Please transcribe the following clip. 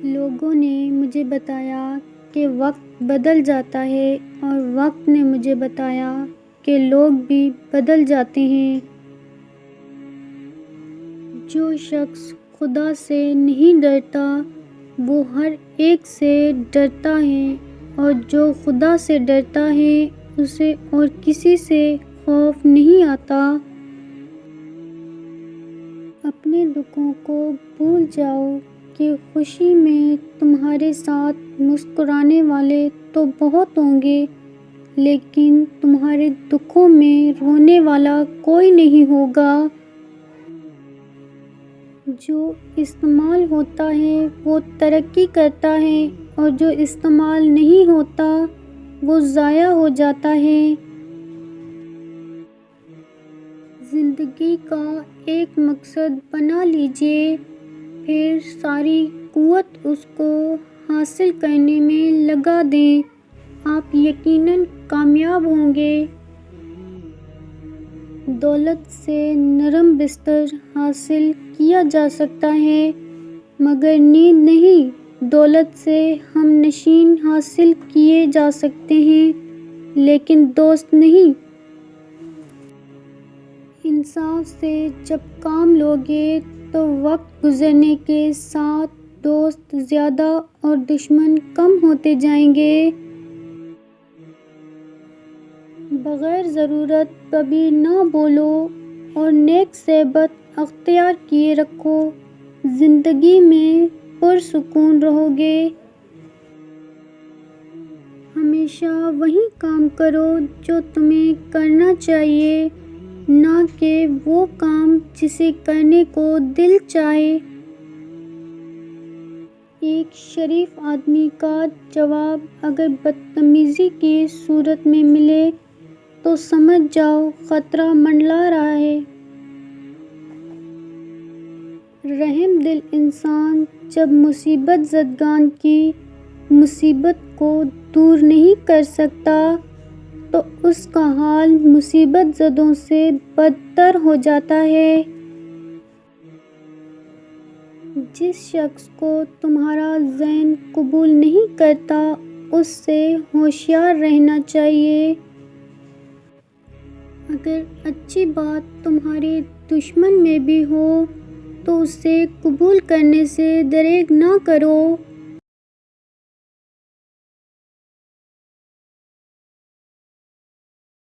لوگوں نے مجھے بتایا کہ وقت بدل جاتا ہے اور وقت نے مجھے بتایا کہ لوگ بھی بدل جاتے ہیں۔ جو شخص خدا سے نہیں ڈرتا وہ ہر ایک سے ڈرتا ہے، اور جو خدا سے ڈرتا ہے اسے اور کسی سے خوف نہیں آتا۔ اپنے دکھوں کو بھول جاؤ کہ خوشی میں تمہارے ساتھ مسکرانے والے تو بہت ہوں گے، لیکن تمہارے دکھوں میں رونے والا کوئی نہیں ہوگا۔ جو استعمال ہوتا ہے وہ ترقی کرتا ہے، اور جو استعمال نہیں ہوتا وہ ضائع ہو جاتا ہے۔ زندگی کا ایک مقصد بنا لیجئے، پھر ساری قوت اس کو حاصل کرنے میں لگا دیں، آپ یقیناً کامیاب ہوں گے۔ دولت سے نرم بستر حاصل کیا جا سکتا ہے مگر نیند نہیں۔ دولت سے ہم نشین حاصل کیے جا سکتے ہیں لیکن دوست نہیں۔ انصاف سے جب کام لوگے تو وقت گزرنے کے ساتھ دوست زیادہ اور دشمن کم ہوتے جائیں گے۔ بغیر ضرورت کبھی نہ بولو اور نیک صحبت اختیار کیے رکھو، زندگی میں پرسکون رہو گے۔ ہمیشہ وہی کام کرو جو تمہیں کرنا چاہیے، نہ کہ وہ کام جسے کرنے کو دل چاہے۔ ایک شریف آدمی کا جواب اگر بدتمیزی کی صورت میں ملے تو سمجھ جاؤ خطرہ منڈلا رہا ہے۔ رحم دل انسان جب مصیبت زدگان کی مصیبت کو دور نہیں کر سکتا تو اس کا حال مصیبت زدوں سے بدتر ہو جاتا ہے۔ جس شخص کو تمہارا ذہن قبول نہیں کرتا اس سے ہوشیار رہنا چاہیے۔ اگر اچھی بات تمہارے دشمن میں بھی ہو تو اسے قبول کرنے سے دریغ نہ کرو۔